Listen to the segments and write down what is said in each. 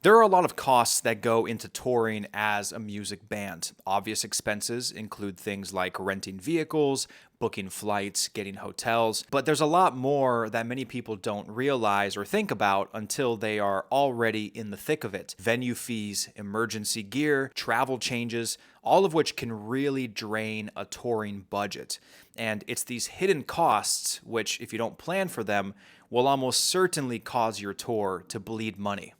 There are a lot of costs that go into touring as a music band. Obvious expenses include things like renting vehicles, booking flights, getting hotels, but there's a lot more that many people don't realize or think about until they are already in the thick of it. Venue fees, emergency gear, travel changes, all of which can really drain a touring budget. And it's these hidden costs, which, if you don't plan for them, will almost certainly cause your tour to bleed money.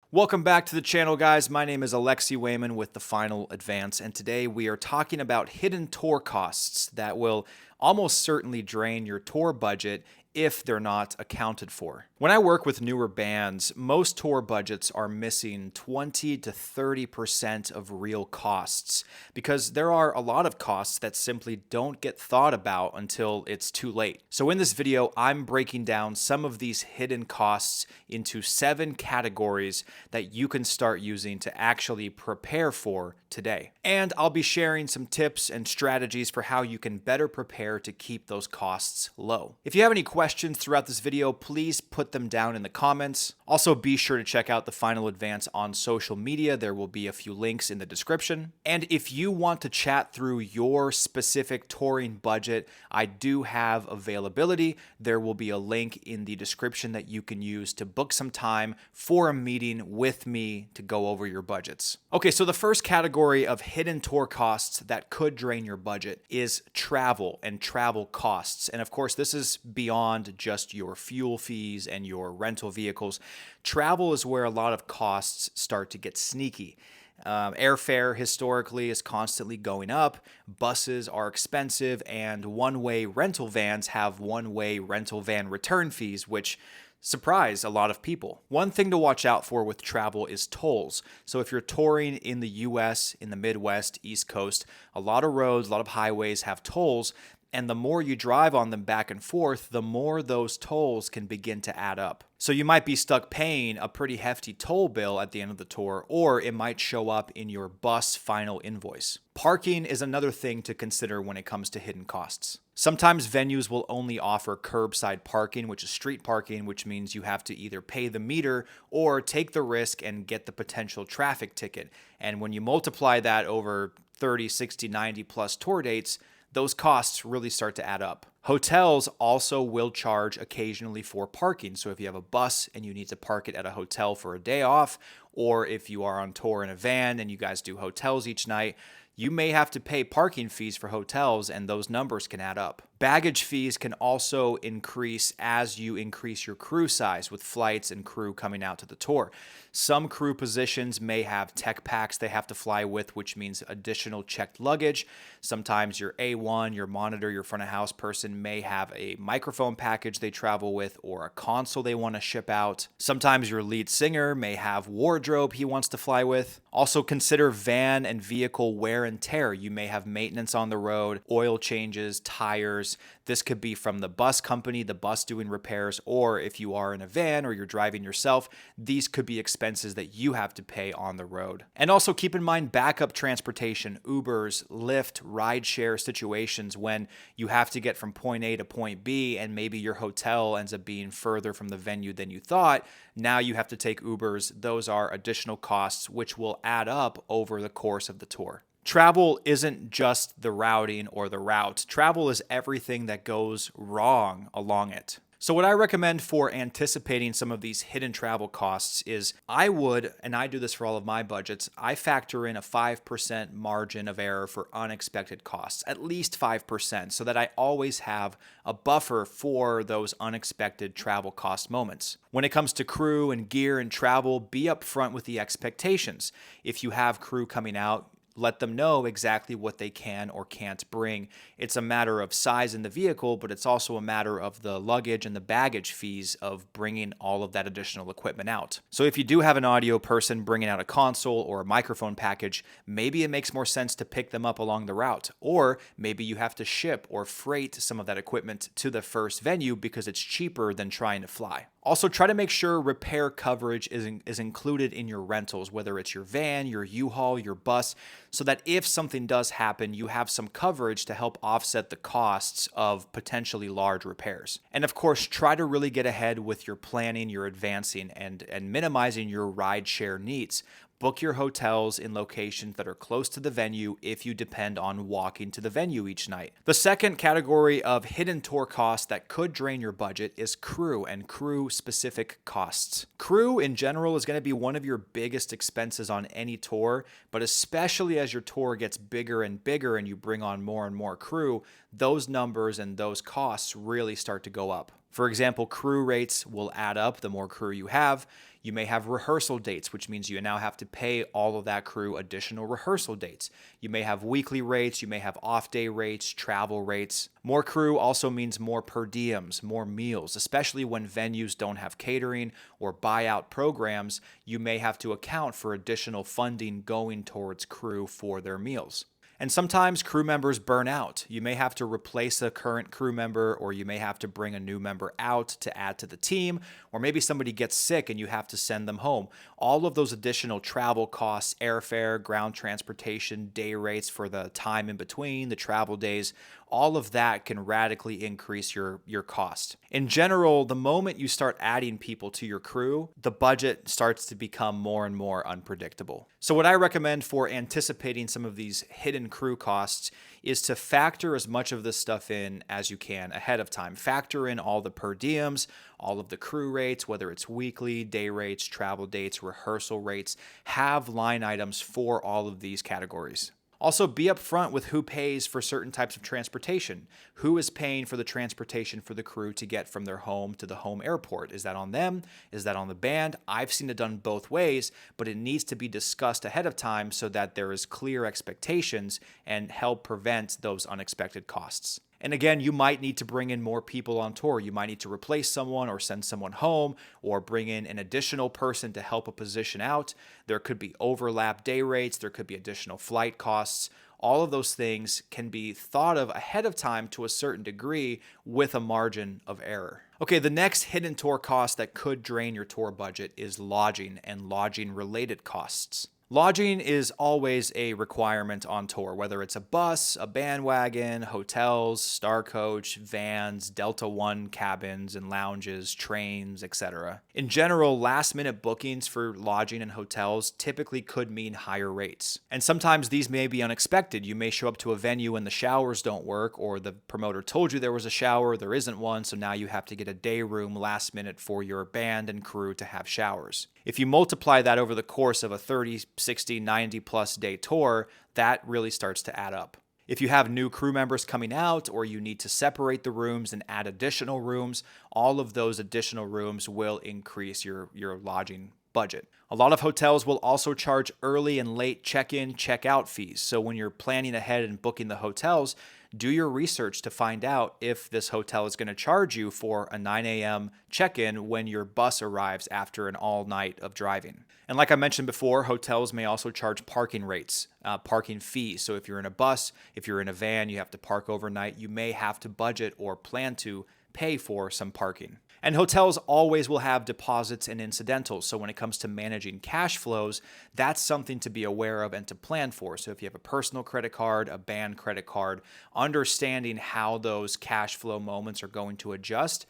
Welcome back to the channel, guys. My name is Alexi Wayman with The Final Advance, and today we are talking about hidden tour costs that will almost certainly drain your tour budget if they're not accounted for. When I work with newer bands, most tour budgets are missing 20 to 30% of real costs because there are a lot of costs that simply don't get thought about until it's too late. So in this video, I'm breaking down some of these hidden costs into 7 categories that you can start using to actually prepare for today. And I'll be sharing some tips and strategies for how you can better prepare to keep those costs low. If you have any questions throughout this video, please put them down in the comments. Also, be sure to check out The Final Advance on social media. There will be a few links in the description. And if you want to chat through your specific touring budget, I do have availability. There will be a link in the description that you can use to book some time for a meeting with me to go over your budgets. Okay, so the first category of hidden tour costs that could drain your budget is travel and travel costs. And of course, this is beyond just your fuel fees and your rental vehicles. Travel is where a lot of costs start to get sneaky. Airfare historically is constantly going up, buses are expensive, and one-way rental vans have one-way rental van return fees, which surprise a lot of people. One thing to watch out for with travel is tolls. So if you're touring in the US, in the Midwest, East Coast, a lot of roads, a lot of highways have tolls, and the more you drive on them back and forth, the more those tolls can begin to add up. So you might be stuck paying a pretty hefty toll bill at the end of the tour, or it might show up in your bus final invoice. Parking is another thing to consider when it comes to hidden costs. Sometimes venues will only offer curbside parking, which is street parking, which means you have to either pay the meter or take the risk and get the potential traffic ticket. And when you multiply that over 30, 60, 90 plus tour dates, those costs really start to add up. Hotels also will charge occasionally for parking. So if you have a bus and you need to park it at a hotel for a day off, or if you are on tour in a van and you guys do hotels each night, you may have to pay parking fees for hotels, and those numbers can add up. Baggage fees can also increase as you increase your crew size with flights and crew coming out to the tour. Some crew positions may have tech packs they have to fly with, which means additional checked luggage. Sometimes your A1, your monitor, your front of house person may have a microphone package they travel with or a console they want to ship out. Sometimes your lead singer may have wardrobe he wants to fly with. Also consider van and vehicle wear and tear. You may have maintenance on the road, oil changes, tires. This could be from the bus company, the bus doing repairs, or if you are in a van or you're driving yourself, these could be expenses that you have to pay on the road. And also keep in mind backup transportation, Ubers, Lyft, rideshare situations when you have to get from point A to point B and maybe your hotel ends up being further from the venue than you thought. Now you have to take Ubers. Those are additional costs which will add up over the course of the tour. Travel isn't just the routing or the route. Travel is everything that goes wrong along it. So what I recommend for anticipating some of these hidden travel costs is I would, and I do this for all of my budgets, I factor in a 5% margin of error for unexpected costs, at least 5%, so that I always have a buffer for those unexpected travel cost moments. When it comes to crew and gear and travel, be upfront with the expectations. If you have crew coming out, let them know exactly what they can or can't bring. It's a matter of size in the vehicle, but it's also a matter of the luggage and the baggage fees of bringing all of that additional equipment out. So if you do have an audio person bringing out a console or a microphone package, maybe it makes more sense to pick them up along the route. Or maybe you have to ship or freight some of that equipment to the first venue because it's cheaper than trying to fly. Also, try to make sure repair coverage is included in your rentals, whether it's your van, your U-Haul, your bus, so that if something does happen, you have some coverage to help offset the costs of potentially large repairs. And of course, try to really get ahead with your planning, your advancing, and minimizing your rideshare needs. Book your hotels in locations that are close to the venue if you depend on walking to the venue each night. The second category of hidden tour costs that could drain your budget is crew and crew specific costs. Crew in general is going to be one of your biggest expenses on any tour, but especially as your tour gets bigger and bigger and you bring on more and more crew, those numbers and those costs really start to go up. For example, crew rates will add up the more crew you have. You may have rehearsal dates, which means you now have to pay all of that crew additional rehearsal dates. You may have weekly rates, you may have off-day rates, travel rates. More crew also means more per diems, more meals, especially when venues don't have catering or buyout programs. You may have to account for additional funding going towards crew for their meals. And sometimes crew members burn out. You may have to replace a current crew member, or you may have to bring a new member out to add to the team, or maybe somebody gets sick and you have to send them home. All of those additional travel costs, airfare, ground transportation, day rates for the time in between, the travel days, all of that can radically increase your cost. In general, the moment you start adding people to your crew, the budget starts to become more and more unpredictable. So what I recommend for anticipating some of these hidden crew costs is to factor as much of this stuff in as you can ahead of time. Factor in all the per diems, all of the crew rates, whether it's weekly, day rates, travel dates, rehearsal rates. Have line items for all of these categories. Also, be upfront with who pays for certain types of transportation. Who is paying for the transportation for the crew to get from their home to the home airport? Is that on them? Is that on the band? I've seen it done both ways, but it needs to be discussed ahead of time so that there is clear expectations and help prevent those unexpected costs. And again, you might need to bring in more people on tour. You might need to replace someone or send someone home or bring in an additional person to help a position out. There could be overlap day rates. There could be additional flight costs. All of those things can be thought of ahead of time to a certain degree with a margin of error. Okay, the next hidden tour cost that could drain your tour budget is lodging and lodging related costs. Lodging is always a requirement on tour, whether it's a bus, a bandwagon, hotels, Star Coach, vans, Delta One cabins and lounges, trains, etc. In general, last-minute bookings for lodging and hotels typically could mean higher rates. And sometimes these may be unexpected. You may show up to a venue and the showers don't work, or the promoter told you there was a shower, there isn't one, so now you have to get a day room last minute for your band and crew to have showers. If you multiply that over the course of a 30, 60, 90 plus day tour, that really starts to add up. If you have new crew members coming out or you need to separate the rooms and add additional rooms, all of those additional rooms will increase your lodging budget. A lot of hotels will also charge early and late check-in, check-out fees. So when you're planning ahead and booking the hotels, do your research to find out if this hotel is going to charge you for a 9 a.m. check-in when your bus arrives after an all night of driving. And like I mentioned before, hotels may also charge parking rates, parking fees. So if you're in a bus, if you're in a van, you have to park overnight, you may have to budget or plan to pay for some parking. And hotels always will have deposits and incidentals. So when it comes to managing cash flows, that's something to be aware of and to plan for. So if you have a personal credit card, a band credit card, understanding how those cash flow moments are going to adjust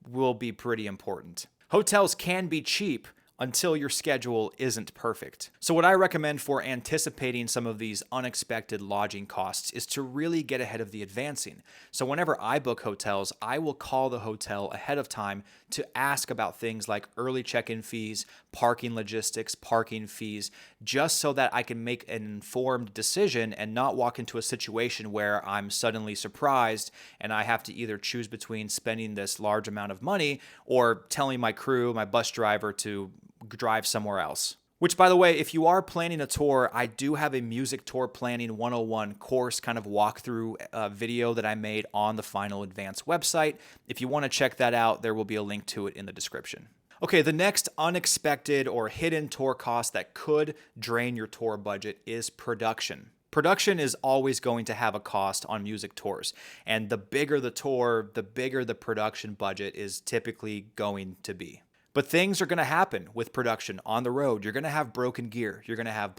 will be pretty important. Hotels can be cheap until your schedule isn't perfect. So what I recommend for anticipating some of these unexpected lodging costs is to really get ahead of the advancing. So whenever I book hotels, I will call the hotel ahead of time to ask about things like early check-in fees, parking logistics, parking fees, just so that I can make an informed decision and not walk into a situation where I'm suddenly surprised and I have to either choose between spending this large amount of money or telling my crew, my bus driver, to drive somewhere else. Which, by the way, if you are planning a tour, I do have a music tour planning 101 course kind of walkthrough video that I made on the Final Advance website. If you want to check that out, there will be a link to it in the description. Okay, the next unexpected or hidden tour cost that could drain your tour budget is production. Production is always going to have a cost on music tours, and the bigger the tour, the bigger the production budget is typically going to be. But things are going to happen with production on the road. You're going to have broken gear. You're going to have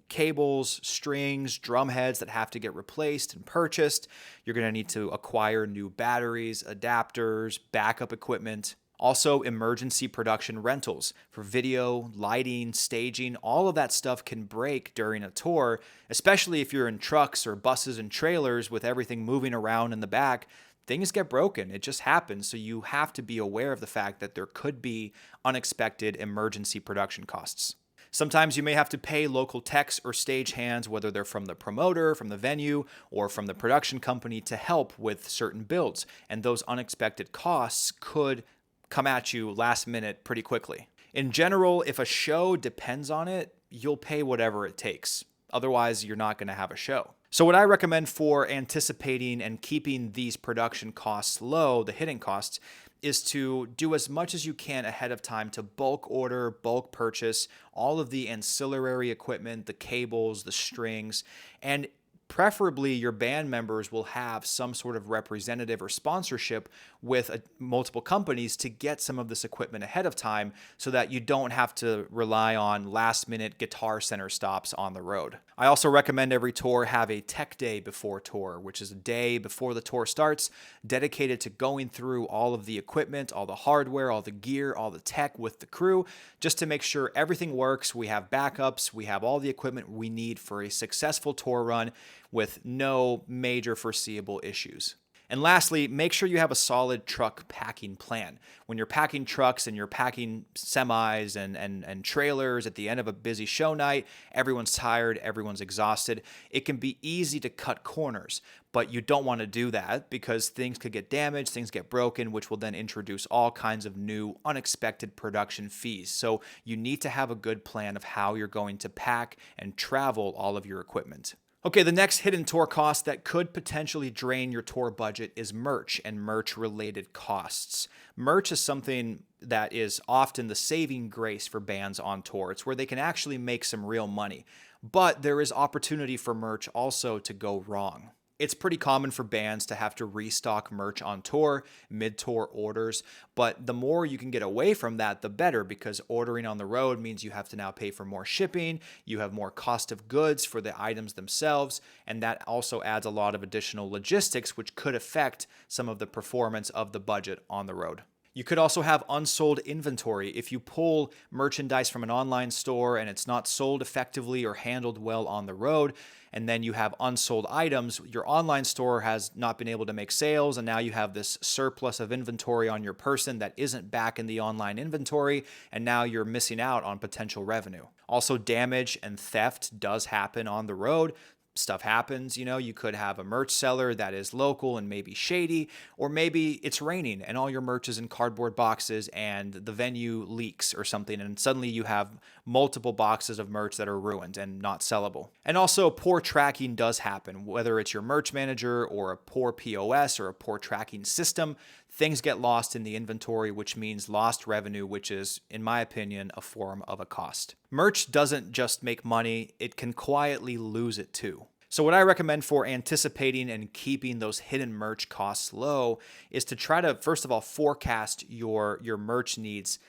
cables, strings, drum heads that have to get replaced and purchased. You're going to need to acquire new batteries, adapters, backup equipment. Also, emergency production rentals for video, lighting, staging, all of that stuff can break during a tour, especially if you're in trucks or buses and trailers with everything moving around in the back. Things get broken. It just happens. So you have to be aware of the fact that there could be unexpected emergency production costs. Sometimes you may have to pay local techs or stagehands, whether they're from the promoter, from the venue, or from the production company, to help with certain builds. And those unexpected costs could come at you last minute pretty quickly. In general, if a show depends on it, you'll pay whatever it takes. Otherwise, you're not going to have a show. So what I recommend for anticipating and keeping these production costs low, the hidden costs, is to do as much as you can ahead of time to bulk order, bulk purchase all of the ancillary equipment, the cables, the strings, and preferably your band members will have some sort of representative or sponsorship with multiple companies to get some of this equipment ahead of time so that you don't have to rely on last minute Guitar Center stops on the road. I also recommend every tour have a tech day before tour, which is a day before the tour starts dedicated to going through all of the equipment, all the hardware, all the gear, all the tech with the crew, just to make sure everything works. We have backups, we have all the equipment we need for a successful tour run with no major foreseeable issues. And lastly, make sure you have a solid truck packing plan. When you're packing trucks and you're packing semis and trailers at the end of a busy show night, everyone's tired, everyone's exhausted. It can be easy to cut corners, but you don't want to do that because things could get damaged, things get broken, which will then introduce all kinds of new unexpected production fees. So you need to have a good plan of how you're going to pack and travel all of your equipment. Okay, the next hidden tour cost that could potentially drain your tour budget is merch and merch-related costs. Merch is something that is often the saving grace for bands on tour. It's where they can actually make some real money. But there is opportunity for merch also to go wrong. It's pretty common for bands to have to restock merch on tour, mid-tour orders, but the more you can get away from that, the better, because ordering on the road means you have to now pay for more shipping, you have more cost of goods for the items themselves, and that also adds a lot of additional logistics, which could affect some of the performance of the budget on the road. You could also have unsold inventory. If you pull merchandise from an online store and it's not sold effectively or handled well on the road, and then you have unsold items, your online store has not been able to make sales, and now you have this surplus of inventory on your person that isn't back in the online inventory, and now you're missing out on potential revenue. Also, damage and theft does happen on the road. Stuff happens, you could have a merch seller that is local and maybe shady, or maybe it's raining and all your merch is in cardboard boxes and the venue leaks or something, and suddenly you have multiple boxes of merch that are ruined and not sellable. And also, poor tracking does happen, whether it's your merch manager or a poor POS or a poor tracking system. Things get lost in the inventory, which means lost revenue, which is, in my opinion, a form of a cost. Merch doesn't just make money, it can quietly lose it too. So what I recommend for anticipating and keeping those hidden merch costs low is to try to, first of all, forecast your merch needs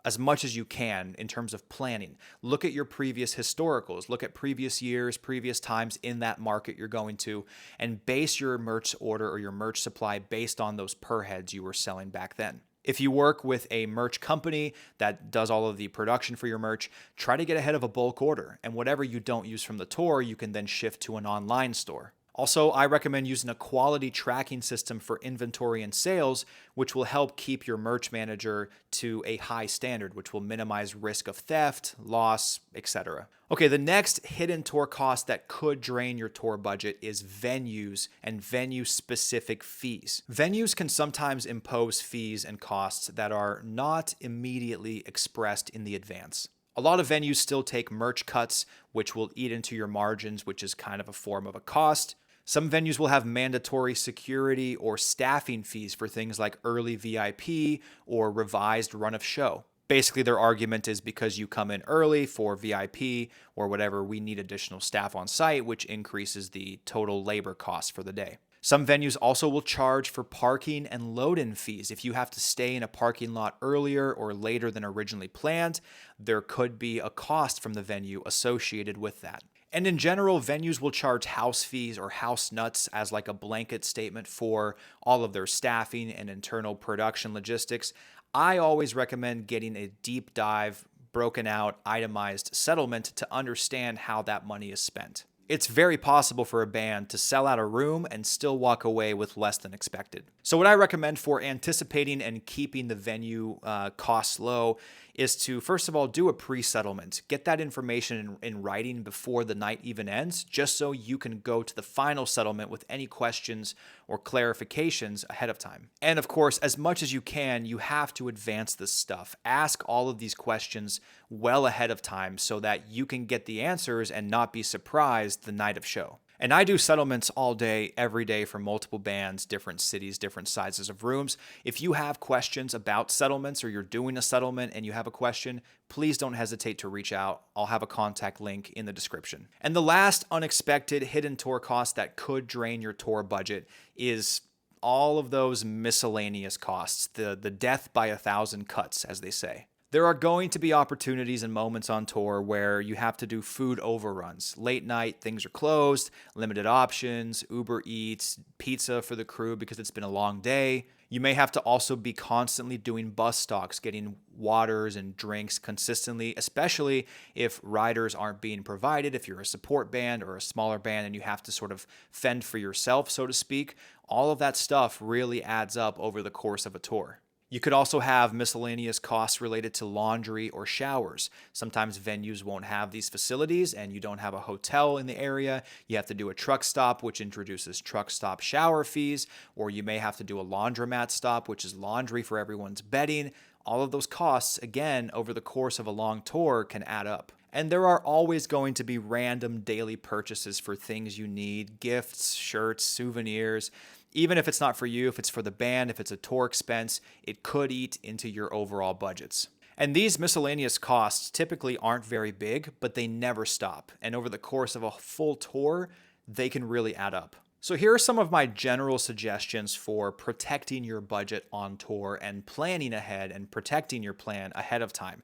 as much as you can in terms of planning. Look at your previous historicals, look at previous years, previous times in that market you're going to, and base your merch order or your merch supply based on those per heads you were selling back then. If you work with a merch company that does all of the production for your merch, try to get ahead of a bulk order, and whatever you don't use from the tour, you can then shift to an online store. Also, I recommend using a quality tracking system for inventory and sales, which will help keep your merch manager to a high standard, which will minimize risk of theft, loss, etc. Okay, the next hidden tour cost that could drain your tour budget is venues and venue-specific fees. Venues can sometimes impose fees and costs that are not immediately expressed in the advance. A lot of venues still take merch cuts, which will eat into your margins, which is kind of a form of a cost. Some venues will have mandatory security or staffing fees for things like early VIP or revised run of show. Basically, their argument is because you come in early for VIP or whatever, we need additional staff on site, which increases the total labor cost for the day. Some venues also will charge for parking and load-in fees. If you have to stay in a parking lot earlier or later than originally planned, there could be a cost from the venue associated with that. And in general, venues will charge house fees or house nuts as like a blanket statement for all of their staffing and internal production logistics. I always recommend getting a deep dive, broken out, itemized settlement to understand how that money is spent. It's very possible for a band to sell out a room and still walk away with less than expected. So what I recommend for anticipating and keeping the venue costs low is to, first of all, do a pre-settlement. Get that information in writing before the night even ends, just so you can go to the final settlement with any questions or clarifications ahead of time. And of course, as much as you can, you have to advance this stuff. Ask all of these questions well ahead of time so that you can get the answers and not be surprised the night of show. And I do settlements all day, every day for multiple bands, different cities, different sizes of rooms. If you have questions about settlements or you're doing a settlement and you have a question, please don't hesitate to reach out. I'll have a contact link in the description. And the last unexpected hidden tour cost that could drain your tour budget is all of those miscellaneous costs, the death by 1,000 cuts, as they say. There are going to be opportunities and moments on tour where you have to do food overruns. Late night, things are closed, limited options, Uber Eats, pizza for the crew because it's been a long day. You may have to also be constantly doing bus stocks, getting waters and drinks consistently, especially if riders aren't being provided. If you're a support band or a smaller band and you have to sort of fend for yourself, so to speak, all of that stuff really adds up over the course of a tour. You could also have miscellaneous costs related to laundry or showers. Sometimes venues won't have these facilities and you don't have a hotel in the area. You have to do a truck stop, which introduces truck stop shower fees, or you may have to do a laundromat stop, which is laundry for everyone's bedding. All of those costs, again, over the course of a long tour can add up. And there are always going to be random daily purchases for things you need, gifts, shirts, souvenirs. Even if it's not for you, if it's for the band, if it's a tour expense, it could eat into your overall budgets. And these miscellaneous costs typically aren't very big, but they never stop. And over the course of a full tour, they can really add up. So here are some of my general suggestions for protecting your budget on tour and planning ahead and protecting your plan ahead of time.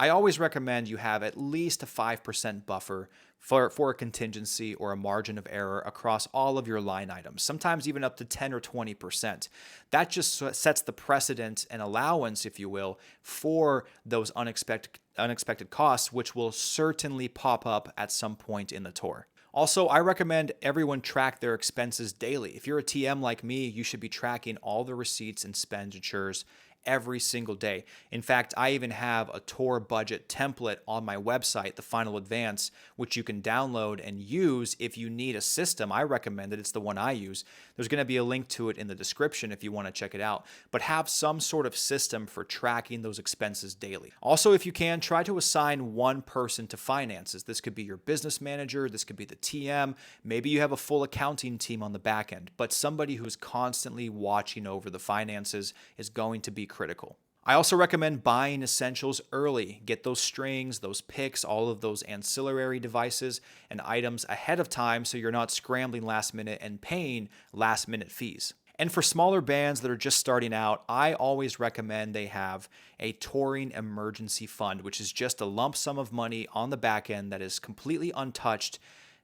I always recommend you have at least a 5% buffer for a contingency or a margin of error across all of your line items, sometimes even up to 10 or 20%. That just sets the precedent and allowance, if you will, for those unexpected costs, which will certainly pop up at some point in the tour. Also, I recommend everyone track their expenses daily. If you're a TM like me, you should be tracking all the receipts and expenditures every single day. In fact, I even have a tour budget template on my website, The Final Advance, which you can download and use if you need a system. I recommend it. It's the one I use. There's going to be a link to it in the description if you want to check it out. But have some sort of system for tracking those expenses daily. Also, if you can, try to assign one person to finances. This could be your business manager. This could be the TM. Maybe you have a full accounting team on the back end. But somebody who's constantly watching over the finances is going to be critical. I also recommend buying essentials early. Get those strings, those picks, all of those ancillary devices and items ahead of time so you're not scrambling last minute and paying last minute fees. And for smaller bands that are just starting out, I always recommend they have a touring emergency fund, which is just a lump sum of money on the back end that is completely untouched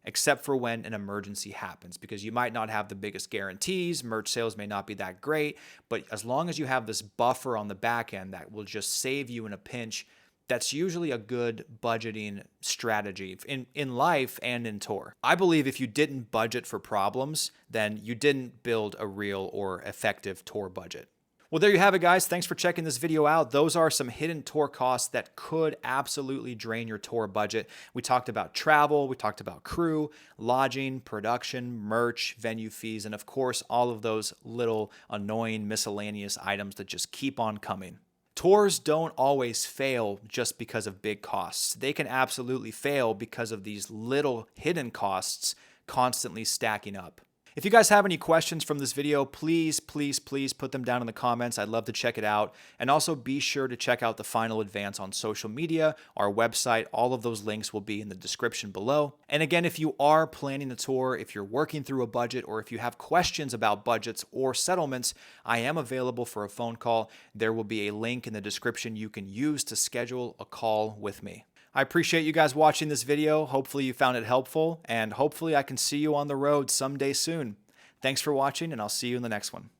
except for when an emergency happens, because you might not have the biggest guarantees, merch sales may not be that great, but as long as you have this buffer on the back end that will just save you in a pinch, that's usually a good budgeting strategy in life and in tour. I believe if you didn't budget for problems, then you didn't build a real or effective tour budget. Well, there you have it, guys. Thanks for checking this video out. Those are some hidden tour costs that could absolutely drain your tour budget. We talked about travel, we talked about crew, lodging, production, merch, venue fees, and of course, all of those little annoying miscellaneous items that just keep on coming. Tours don't always fail just because of big costs. They can absolutely fail because of these little hidden costs constantly stacking up. If you guys have any questions from this video, please put them down in the comments. I'd love to check it out. And also be sure to check out the final advance on social media, our website. All of those links will be in the description below. And again, if you are planning a tour, if you're working through a budget, or if you have questions about budgets or settlements, I am available for a phone call. There will be a link in the description you can use to schedule a call with me. I appreciate you guys watching this video. Hopefully you found it helpful, and hopefully I can see you on the road someday soon. Thanks for watching, and I'll see you in the next one.